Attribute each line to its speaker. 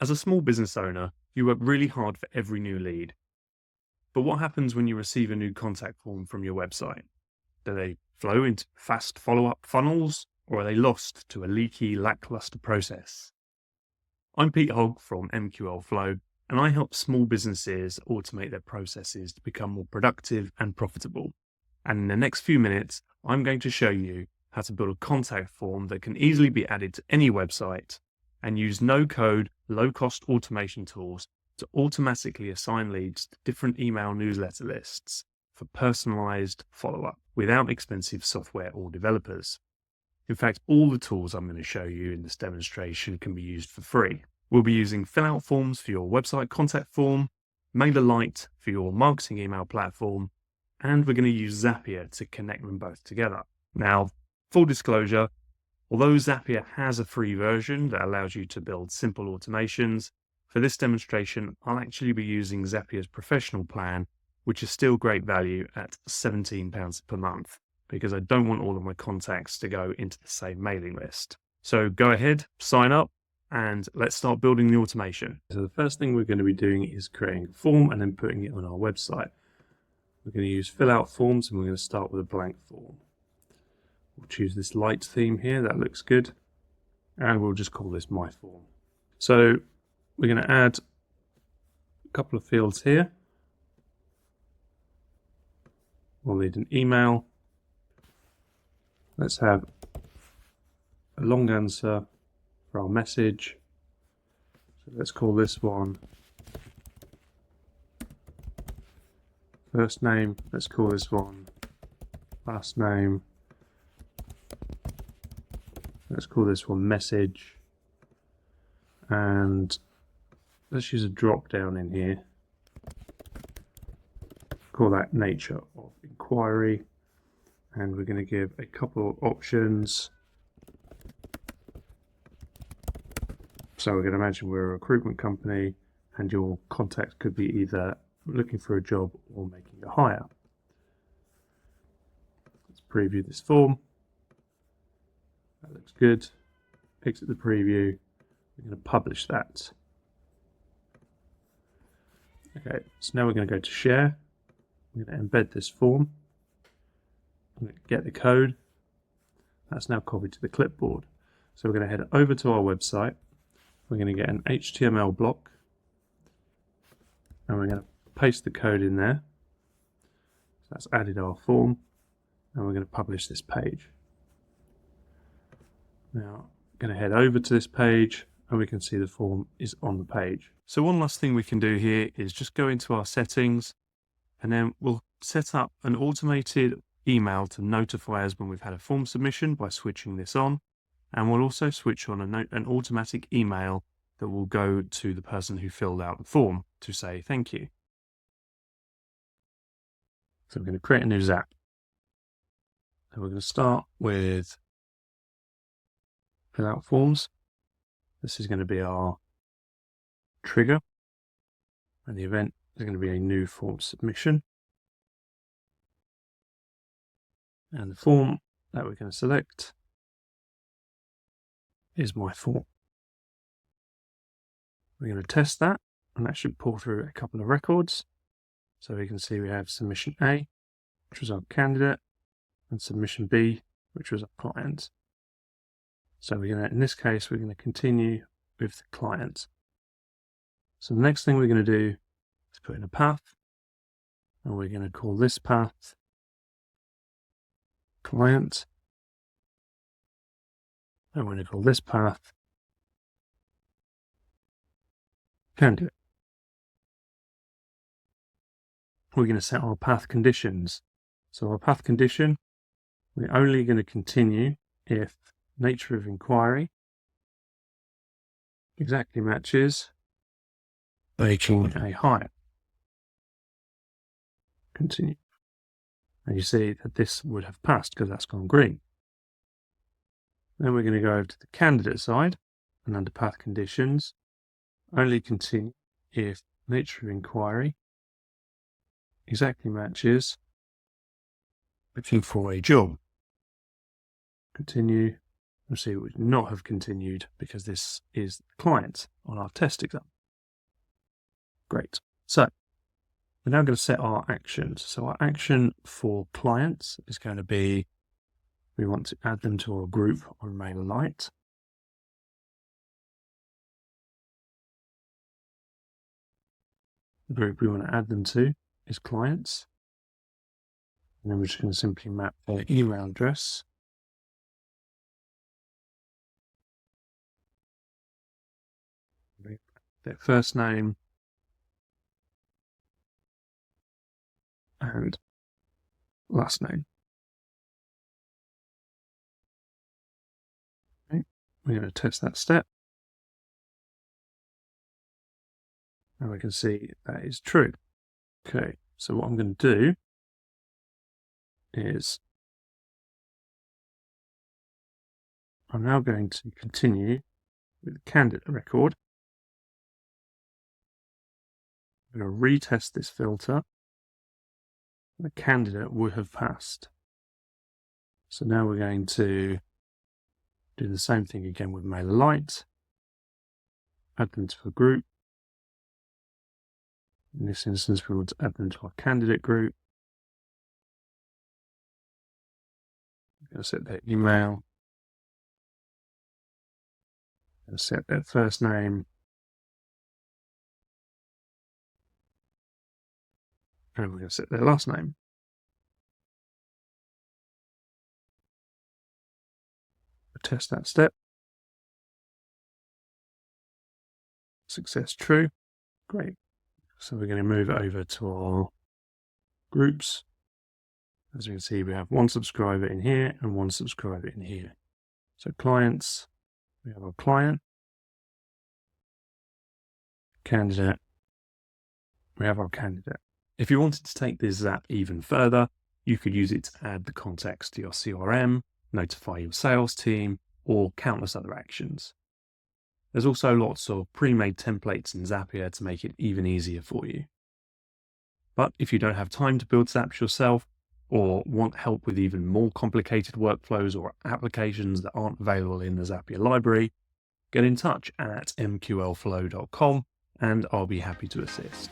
Speaker 1: As a small business owner, you work really hard for every new lead. But what happens when you receive a new contact form from your website? Do they flow into fast follow-up funnels, or are they lost to a leaky, lackluster process? I'm Pete Hogg from MQL Flow, and I help small businesses automate their processes to become more productive and profitable. And in the next few minutes, I'm going to show you how to build a contact form that can easily be added to any website and use no-code, low-cost automation tools to automatically assign leads to different email newsletter lists for personalized follow-up without expensive software or developers. In fact, all the tools I'm going to show you in this demonstration can be used for free. We'll be using fill-out forms for your website contact form, MailerLite for your marketing email platform, and we're going to use Zapier to connect them both together. Now, full disclosure, although Zapier has a free version that allows you to build simple automations, for this demonstration, I'll actually be using Zapier's professional plan, which is still great value at £17 per month, because I don't want all of my contacts to go into the same mailing list. So go ahead, sign up, and let's start building the automation. So the first thing we're going to be doing is creating a form and then putting it on our website. We're going to use fill out forms, and we're going to start with a blank form. We'll choose this light theme here, that looks good, and we'll just call this my form. So we're going to add a couple of fields here. We'll need an email. Let's have a long answer for our message. So let's call this one first name. Let's call this one last name. Let's call this one message. And let's use a drop down in here. Call that nature of inquiry. And we're going to give a couple of options. So we're going to imagine we're a recruitment company and your contact could be either looking for a job or making a hire. Let's preview this form. That looks good. Exit the preview. We're going to publish that. Okay, so now we're going to go to share. I'm going to embed this form. I'm going to get the code. That's now copied to the clipboard. So we're going to head over to our website. We're going to get an HTML block. And we're going to paste the code in there. So that's added our form. And we're going to publish this page. Now, I'm going to head over to this page and we can see the form is on the page. So one last thing we can do here is just go into our settings and then we'll set up an automated email to notify us when we've had a form submission by switching this on. And we'll also switch on an automatic email that will go to the person who filled out the form to say thank you. So we're going to create a new Zap. So we're going to start with fill out forms. This is going to be our trigger. And the event is going to be a new form submission. And the form that we're going to select is my form. We're going to test that, and that should pull through a couple of records. So we can see we have submission A, which was our candidate, and submission B, which was our client. So we're going to, in this case, we're going to continue with the client. So the next thing we're going to do is put in a path, and we're going to call this path client. And we're going to call this path candidate. We're going to set our path conditions. So our path condition, we're only going to continue if nature of inquiry exactly matches making a hire. Continue. And you see that this would have passed because that's gone green. Then we're going to go over to the candidate side and under path conditions, only continue if nature of inquiry exactly matches looking for a job. Continue. You'll see it would not have continued because this is the client on our test exam. Great. So we're now going to set our actions. So our action for clients is going to be, we want to add them to our group on MailerLite. The group we want to add them to is clients. And then we're just going to simply map their email address. Their first name and last name. Okay. We're going to test that step. And we can see that is true. Okay, so what I'm going to do is I'm now going to continue with the candidate record. I'm going to retest this filter. The candidate would have passed. So now we're going to do the same thing again with MailerLite. Add them to a group. In this instance, we want to add them to our candidate group. I'm going to set their email. I'm going to set their first name. And we're going to set their last name. We'll test that step. Success true. Great. So we're going to move it over to our groups. As you can see, we have one subscriber in here and one subscriber in here. So clients, we have our client. Candidate, we have our candidate. If you wanted to take this Zap even further, you could use it to add the contacts to your CRM, notify your sales team, or countless other actions. There's also lots of pre-made templates in Zapier to make it even easier for you. But if you don't have time to build Zaps yourself, or want help with even more complicated workflows or applications that aren't available in the Zapier library, get in touch at mqlflow.com and I'll be happy to assist.